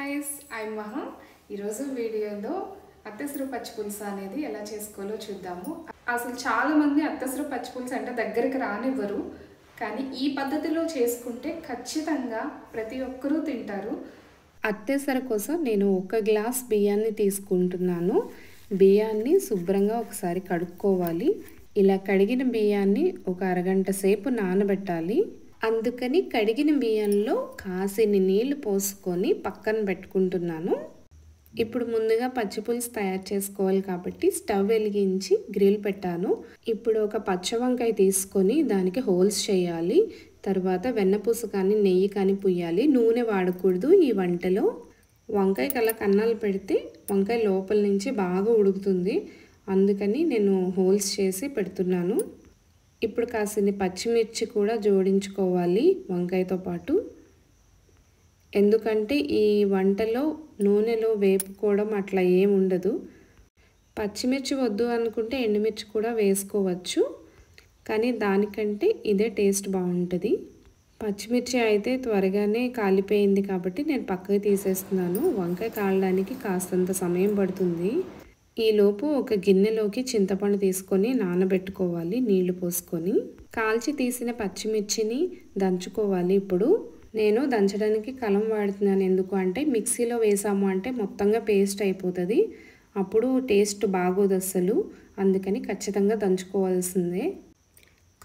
guys, I'm Maha. ఈరోజు వీడియోలో అత్తెసరు పచ్చిపులుసు అనేది ఎలా చేసుకోవాలో చూద్దాము. అసలు చాలా మంది అత్తెసరు పచ్చిపులుసు అంటే దగ్గరికి రానివ్వరు, కానీ ఈ పద్ధతిలో చేసుకుంటే ఖచ్చితంగా ప్రతి ఒక్కరూ తింటారు. అత్తెసరు కోసం నేను 1 గ్లాస్ బియ్యాన్ని తీసుకుంటున్నాను. బియ్యాన్ని శుభ్రంగా ఒకసారి కడుక్కోవాలి. ఇలా కడిగిన బియ్యాన్ని ఒక అరగంట సేపు నానబెట్టాలి. అందుకని కడిగిన బియ్యంలో కాసిని నీళ్లు పోసుకొని పక్కన పెట్టుకుంటున్నాను. ఇప్పుడు ముందుగా పచ్చిపులుసు తయారు చేసుకోవాలి కాబట్టి స్టవ్ వెలిగించి గ్రిల్ పెట్టాను. ఇప్పుడు ఒక పచ్చ వంకాయ తీసుకొని దానికి హోల్స్ చేయాలి. తర్వాత వెన్నపూస కానీ నెయ్యి కానీ పుయ్యాలి. నూనె వాడకూడదు ఈ వంటలో. వంకాయకి అలా కన్నాలు పెడితే వంకాయ లోపల నుంచి బాగా ఉడుకుతుంది. అందుకని నేను హోల్స్ చేసి పెడుతున్నాను. ఇప్పుడు కాసిని పచ్చిమిర్చి కూడా జోడించుకోవాలి వంకాయతో పాటు. ఎందుకంటే ఈ వంటలో నూనెలో వేపుకోవడం అట్లా ఏమి ఉండదు. పచ్చిమిర్చి వద్దు అనుకుంటే ఎండుమిర్చి కూడా వేసుకోవచ్చు, కానీ దానికంటే ఇదే టేస్ట్ బాగుంటుంది. పచ్చిమిర్చి అయితే త్వరగానే కాలిపోయింది కాబట్టి నేను పక్కకి తీసేస్తున్నాను. వంకాయ కాలడానికి కాస్తంత సమయం పడుతుంది. ఈలోపు ఒక గిన్నెలోకి చింతపండు తీసుకొని నానబెట్టుకోవాలి నీళ్లు పోసుకొని. కాల్చి తీసిన పచ్చిమిర్చిని దంచుకోవాలి. ఇప్పుడు నేను దంచడానికి కలం వాడుతున్నాను. ఎందుకు అంటే మిక్సీలో వేసాము అంటే మొత్తంగా పేస్ట్ అయిపోతుంది, అప్పుడు టేస్ట్ బాగోదు అస్సలు. అందుకని ఖచ్చితంగా దంచుకోవాల్సిందే.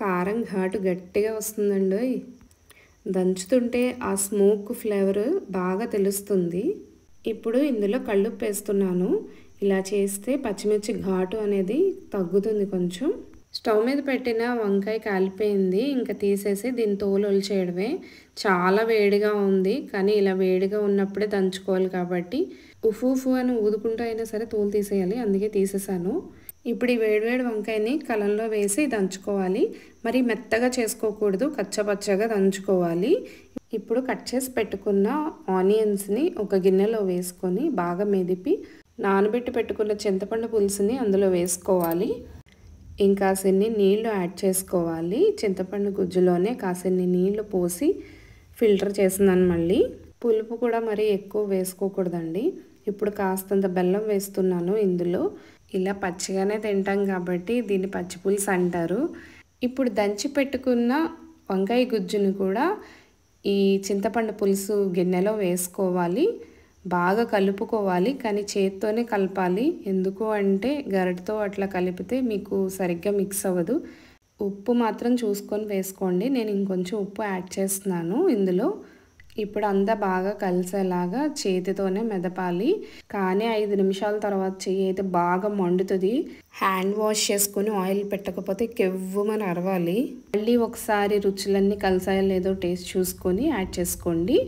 కారం ఘాటు గట్టిగా వస్తుందండి. దంచుతుంటే ఆ స్మోక్ ఫ్లేవర్ బాగా తెలుస్తుంది. ఇప్పుడు ఇందులో కల్లుప్పు వేస్తున్నాను. ఇలా చేస్తే పచ్చిమిర్చి ఘాటు అనేది తగ్గుతుంది కొంచెం. స్టవ్ మీద పెట్టిన వంకాయ కాలిపోయింది. ఇంకా తీసేసి దీని తోలు ఒలిచేయడమే. చాలా వేడిగా ఉంది, కానీ ఇలా వేడిగా ఉన్నప్పుడే దంచుకోవాలి కాబట్టి ఉఫు అని ఊదుకుంటూ అయినా సరే తోలు తీసేయాలి. అందుకే తీసేసాను. ఇప్పుడు ఈ వేడివేడి వంకాయని కలంలో వేసి దంచుకోవాలి. మరి మెత్తగా చేసుకోకూడదు, కచ్చపచ్చగా దంచుకోవాలి. ఇప్పుడు కట్ చేసి పెట్టుకున్న ఆనియన్స్ని ఒక గిన్నెలో వేసుకొని బాగా మెదిపి నానబెట్టి పెట్టుకున్న చింతపండు పులుసుని అందులో వేసుకోవాలి. ఇంకాసిన్ని నీళ్లు యాడ్ చేసుకోవాలి. చింతపండు గుజ్జులోనే కాసిన్ని నీళ్లు పోసి ఫిల్టర్ చేస్తున్నాను. మళ్ళీ పులుపు కూడా మరీ ఎక్కువ వేసుకోకూడదండి. ఇప్పుడు కాస్తంత బెల్లం వేస్తున్నాను ఇందులో. ఇలా పచ్చిగానే తింటాం కాబట్టి దీన్ని పచ్చిపులుసు అంటారు. ఇప్పుడు దంచి పెట్టుకున్న వంకాయ గుజ్జును కూడా ఈ చింతపండు పులుసు గిన్నెలో వేసుకోవాలి. బాగా కలుపుకోవాలి, కానీ చేత్తోనే కలపాలి. ఎందుకు అంటే గరిటతో అట్లా కలిపితే మీకు సరిగ్గా మిక్స్ అవ్వదు. ఉప్పు మాత్రం చూసుకొని వేసుకోండి. నేను ఇంకొంచెం ఉప్పు యాడ్ చేస్తున్నాను ఇందులో. ఇప్పుడు అంతా బాగా కలిసేలాగా చేతితోనే మెదపాలి. కానీ 5 నిమిషాల తర్వాత చెయ్యి అయితే బాగా మండుతుంది. హ్యాండ్ వాష్ చేసుకొని ఆయిల్ పెట్టకపోతే కెవ్వుమని అరవాలి. మళ్ళీ ఒకసారి రుచులన్నీ కలిసాయో లేదో టేస్ట్ చూసుకొని యాడ్ చేసుకోండి.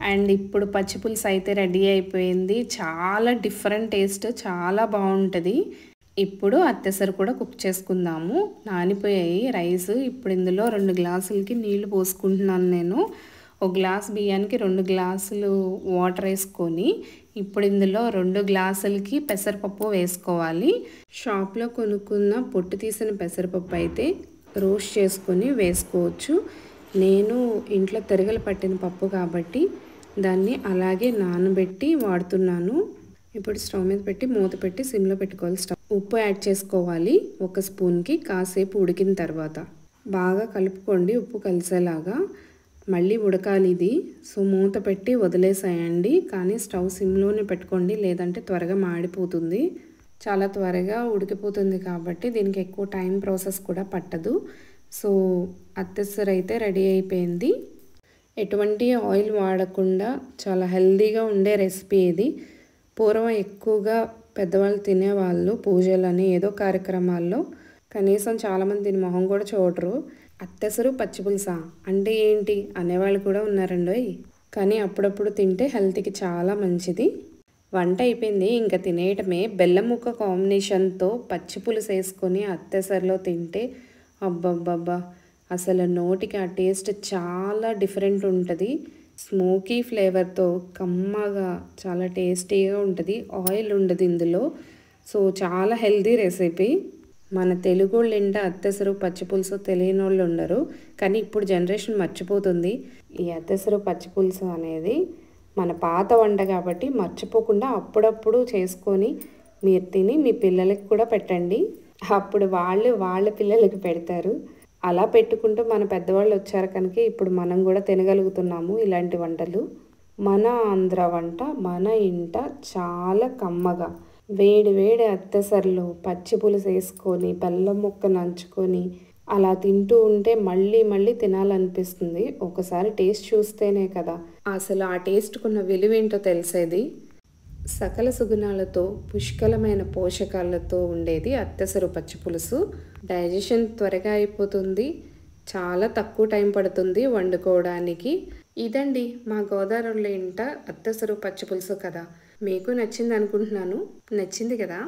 అండ్ ఇప్పుడు పచ్చిపులుసు అయితే రెడీ అయిపోయింది. చాలా డిఫరెంట్ టేస్ట్, చాలా బాగుంటుంది. ఇప్పుడు అత్తెసరు కూడా కుక్ చేసుకుందాము. నానిపోయాయి రైస్. ఇప్పుడు ఇందులో 2 గ్లాసులకి నీళ్లు పోసుకుంటున్నాను నేను. 1 గ్లాస్ బియ్యానికి 2 గ్లాసులు వాటర్ వేసుకొని ఇప్పుడు ఇందులో 2 గ్లాసులకి పెసరపప్పు వేసుకోవాలి. షాప్లో కొనుక్కున్న పొట్టు తీసిన పెసరపప్పు అయితే రోస్ట్ చేసుకొని వేసుకోవచ్చు. నేను ఇంట్లో తిరగలు పట్టిన పప్పు కాబట్టి దాన్ని అలాగే నానబెట్టి వాడుతున్నాను. ఇప్పుడు స్టవ్ మీద పెట్టి మూత పెట్టి సిమ్లో పెట్టుకోవాలి. ఉప్పు యాడ్ చేసుకోవాలి 1 స్పూన్కి. కాసేపు ఉడికిన తర్వాత బాగా కలుపుకోండి ఉప్పు కలిసేలాగా. మళ్ళీ ఉడకాలి ఇది. సో మూత పెట్టి వదిలేసేయండి, కానీ స్టవ్ సిమ్లోనే పెట్టుకోండి, లేదంటే త్వరగా మాడిపోతుంది. చాలా త్వరగా ఉడికిపోతుంది కాబట్టి దీనికి ఎక్కువ టైం ప్రాసెస్ కూడా పట్టదు. సో అత్తెసరు అయితే రెడీ అయిపోయింది. ఎటువంటి ఆయిల్ వాడకుండా చాలా హెల్తీగా ఉండే రెసిపీ ఇది. పూర్వం ఎక్కువగా పెద్దవాళ్ళు తినేవాళ్ళు పూజలని ఏదో కార్యక్రమాల్లో. కనీసం చాలామంది దీని మొహం కూడా చూడరు. అత్తెసరు పచ్చిపులుసా అంటే ఏంటి అనేవాళ్ళు కూడా ఉన్నారండి. కానీ అప్పుడప్పుడు తింటే హెల్త్కి చాలా మంచిది. వంట అయిపోయింది, ఇంకా తినేయటమే. బెల్లం ముక్క కాంబినేషన్తో పచ్చిపులుసు వేసుకొని అత్తెసరులో తింటే అబ్బబ్బబ్బా, అసలు నోటికి ఆ టేస్ట్ చాలా డిఫరెంట్ ఉంటుంది. స్మోకీ ఫ్లేవర్తో కమ్మగా చాలా టేస్టీగా ఉంటుంది. ఆయిల్ ఉండదు ఇందులో. సో చాలా హెల్తీ రెసిపీ. మన తెలుగు వాళ్ళు ఏంటో అత్తెసరు పచ్చిపులుసు తెలియని వాళ్ళు ఉండరు, కానీ ఇప్పుడు జనరేషన్ మర్చిపోతుంది. ఈ అత్తెసరు పచ్చిపులుసు అనేది మన పాత వంట కాబట్టి మర్చిపోకుండా అప్పుడప్పుడు చేసుకొని మీరు తిని మీ పిల్లలకి కూడా పెట్టండి. అప్పుడు వాళ్ళ పిల్లలకి పెడతారు. అలా పెట్టుకుంటూ మన పెద్దవాళ్ళు వచ్చారు కనుక ఇప్పుడు మనం కూడా తినగలుగుతున్నాము ఇలాంటి వంటలు. మన ఆంధ్ర వంట మన ఇంట చాలా కమ్మగా వేడి వేడి అత్తెసర్లు పచ్చి పులుసు వేసుకొని బెల్లం ముక్క నంచుకొని అలా తింటూ ఉంటే మళ్ళీ మళ్ళీ తినాలనిపిస్తుంది. ఒకసారి టేస్ట్ చూస్తేనే కదా అసలు ఆ టేస్ట్కున్న విలువేంటో తెలిసేది. సకల సుగుణాలతో పుష్కలమైన పోషకాలతో ఉండేది అత్తెసరు పచ్చి పులుసు. డైజెషన్ త్వరగా అయిపోతుంది, చాలా తక్కువ టైం పడుతుంది వండుకోవడానికి. ఇదండి మా గోదావరిలో ఇంట అత్తెసరు పచ్చి పులుసు కదా. మీకు నచ్చింది అనుకుంటున్నాను. నచ్చింది కదా.